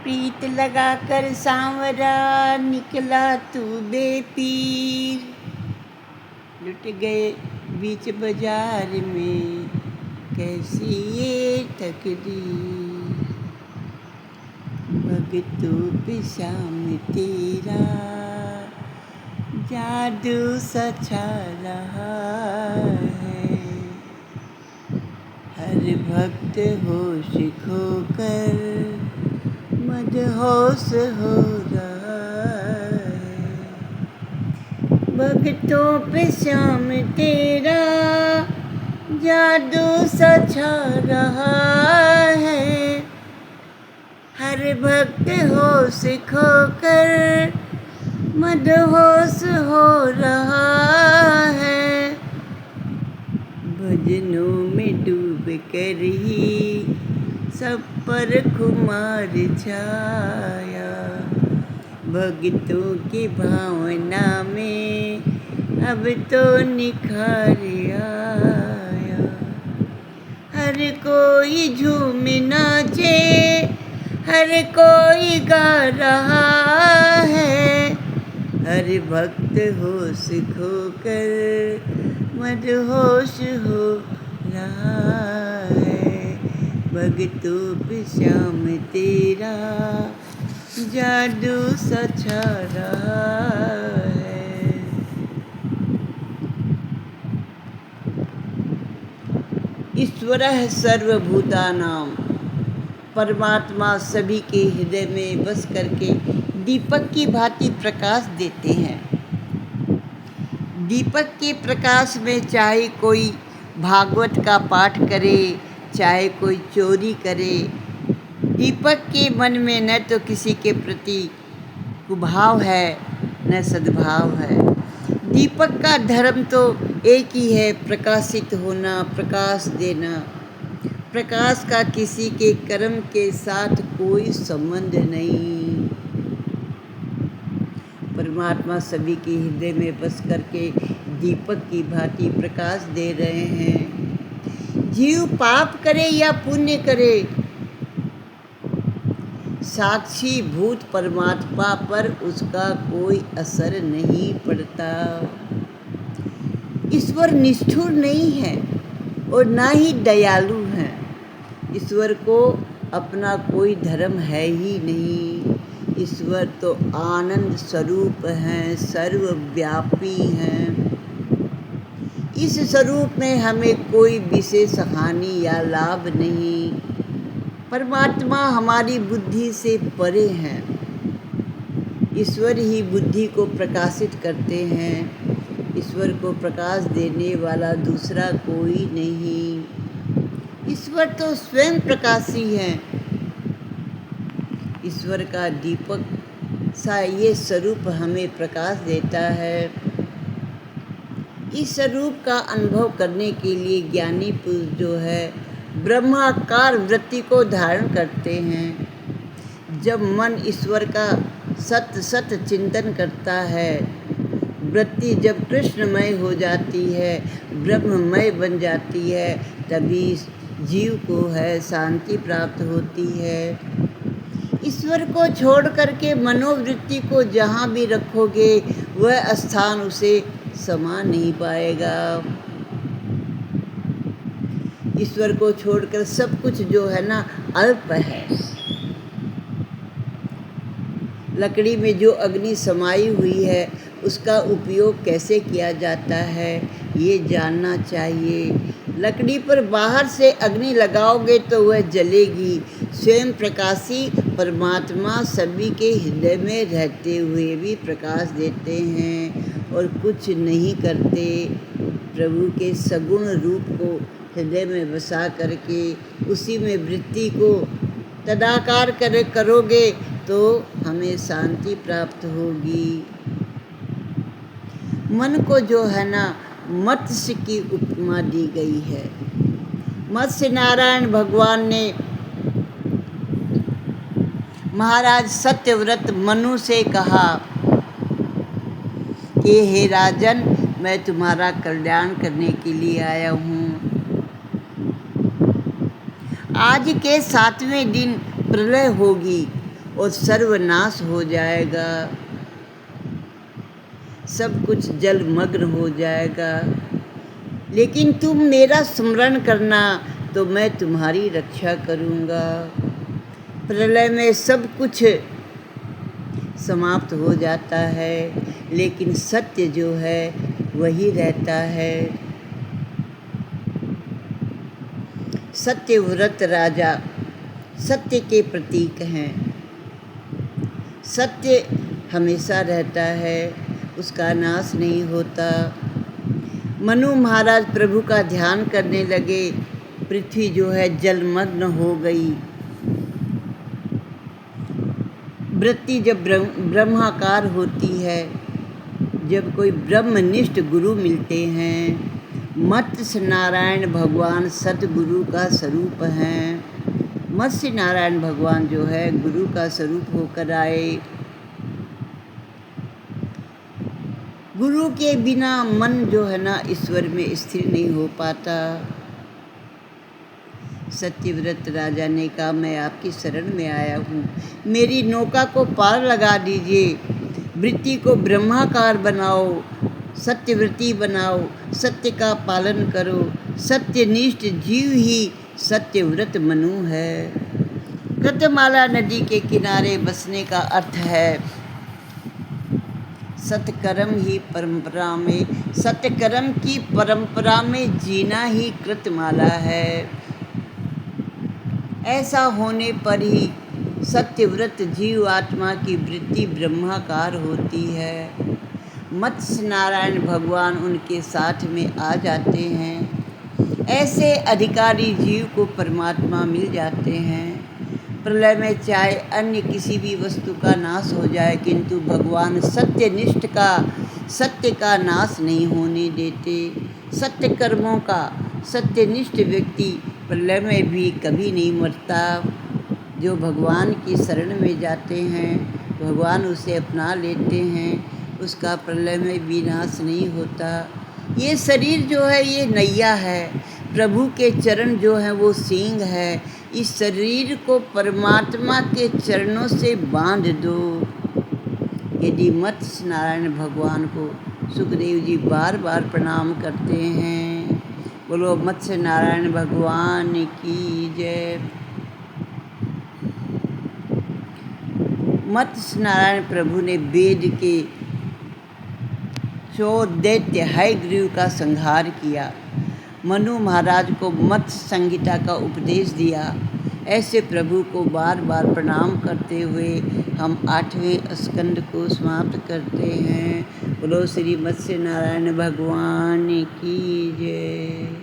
प्रीत लगा कर सांवरा निकला तू बेपीर। लुट गए बीच बाजार में कैसी ये तकदीर। भगतों पे शाम तेरा जादू सा छा रहा है। हर भक्त होश खोकर मदहोश हो रहा है। भक्तों पे श्याम तेरा जादू सा छा रहा है। हर भक्त होश खोकर मदहोश हो रहा है। भजनों में डूब कर ही सब पर खुमार छाया। भक्तों की भावना में अब तो निखार आया। हर कोई झूम नाचे हर कोई गा रहा है। हर भक्त होश खोकर मदहोश हो रहा है। भक्तों पे श्याम तेरा जादू सा छा रहा है। ईश्वरः सर्वभूतानां, परमात्मा सभी के हृदय में बस करके दीपक की भांति प्रकाश देते हैं। दीपक के प्रकाश में चाहे कोई भागवत का पाठ करे चाहे कोई चोरी करे, दीपक के मन में न तो किसी के प्रति कुभाव है न सद्भाव है। दीपक का धर्म तो एक ही है, प्रकाशित होना, प्रकाश देना। प्रकाश का किसी के कर्म के साथ कोई संबंध नहीं। परमात्मा सभी के हृदय में बस करके दीपक की भांति प्रकाश दे रहे हैं। जीव पाप करे या पुण्य करे, साक्षी भूत परमात्मा पर उसका कोई असर नहीं पड़ता। ईश्वर निष्ठुर नहीं है और ना ही दयालु है। ईश्वर को अपना कोई धर्म है ही नहीं। ईश्वर तो आनंद स्वरूप हैं, सर्वव्यापी हैं। इस स्वरूप में हमें कोई विशेष हानि या लाभ नहीं। परमात्मा हमारी बुद्धि से परे हैं। ईश्वर ही बुद्धि को प्रकाशित करते हैं। ईश्वर को प्रकाश देने वाला दूसरा कोई नहीं। ईश्वर तो स्वयं प्रकाशी हैं। ईश्वर का दीपक सा ये स्वरूप हमें प्रकाश देता है। इस स्वरूप का अनुभव करने के लिए ज्ञानी पुरुष जो है ब्रह्माकार वृत्ति को धारण करते हैं। जब मन ईश्वर का सत सत चिंतन करता है, वृत्ति जब कृष्णमय हो जाती है, ब्रह्ममय बन जाती है, तभी जीव को है शांति प्राप्त होती है। ईश्वर को छोड़ करके मनोवृत्ति को जहाँ भी रखोगे वह स्थान उसे समा नहीं पाएगा। ईश्वर को छोड़कर सब कुछ जो है ना अल्प है। लकड़ी में जो अग्नि समाई हुई है उसका उपयोग कैसे किया जाता है ये जानना चाहिए। लकड़ी पर बाहर से अग्नि लगाओगे तो वह जलेगी। स्वयं प्रकाशी परमात्मा सभी के हृदय में रहते हुए भी प्रकाश देते हैं और कुछ नहीं करते। प्रभु के सगुण रूप को हृदय में बसा करके उसी में वृत्ति को तदाकार करोगे तो हमें शांति प्राप्त होगी। मन को जो है ना मत्स्य की उपमा दी गई है। मत्स्य नारायण भगवान ने महाराज सत्यव्रत मनु से कहा कि हे राजन, मैं तुम्हारा कल्याण करने के लिए आया हूँ। आज के 7वें दिन प्रलय होगी और सर्वनाश हो जाएगा, सब कुछ जलमग्न हो जाएगा। लेकिन तुम मेरा स्मरण करना तो मैं तुम्हारी रक्षा करूँगा। प्रलय में सब कुछ समाप्त हो जाता है, लेकिन सत्य जो है वही रहता है। सत्यव्रत राजा सत्य के प्रतीक हैं। सत्य हमेशा रहता है, उसका नाश नहीं होता। मनु महाराज प्रभु का ध्यान करने लगे, पृथ्वी जो है जलमग्न हो गई। वृत्ति जब ब्रह्माकार होती है, जब कोई ब्रह्मनिष्ठ गुरु मिलते हैं, मत्स्य नारायण भगवान सतगुरु का स्वरूप हैं। मत्स्य नारायण भगवान जो है गुरु का स्वरूप होकर आए। गुरु के बिना मन जो है ना ईश्वर में स्थिर नहीं हो पाता। सत्यव्रत राजा ने कहा, मैं आपकी शरण में आया हूँ, मेरी नौका को पार लगा दीजिए, वृत्ति को ब्रह्माकार बनाओ, सत्यव्रती बनाओ, सत्य का पालन करो। सत्यनिष्ठ जीव ही सत्यव्रत मनु है। कृतमाला नदी के किनारे बसने का अर्थ है सत्कर्म ही परंपरा में, सत्यकर्म की परंपरा में जीना ही कृतमाला है। ऐसा होने पर ही सत्यव्रत जीव आत्मा की वृत्ति ब्रह्माकार होती है। मत्स्य नारायण भगवान उनके साथ में आ जाते हैं। ऐसे अधिकारी जीव को परमात्मा मिल जाते हैं। प्रलय में चाहे अन्य किसी भी वस्तु का नाश हो जाए, किंतु भगवान सत्यनिष्ठ का, सत्य का नाश नहीं होने देते। सत्य कर्मों का सत्यनिष्ठ व्यक्ति प्रलय में भी कभी नहीं मरता। जो भगवान की शरण में जाते हैं, भगवान उसे अपना लेते हैं, उसका प्रलय में विनाश नहीं होता। ये शरीर जो है ये नैया है, प्रभु के चरण जो हैं वो सींग है। इस शरीर को परमात्मा के चरणों से बांध दो। यदि मत्स्य नारायण भगवान को सुखदेव जी बार बार प्रणाम करते हैं। बोलो मत्स्य नारायण भगवान की जय। मत्स्य नारायण प्रभु ने वेद के 100 दैत्य हयग्रीव का संहार किया। मनु महाराज को मत्स्य संहिता का उपदेश दिया। ऐसे प्रभु को बार बार प्रणाम करते हुए हम 8वें स्कंद को समाप्त करते हैं। बोलो श्री मत्स्य नारायण भगवान की जय।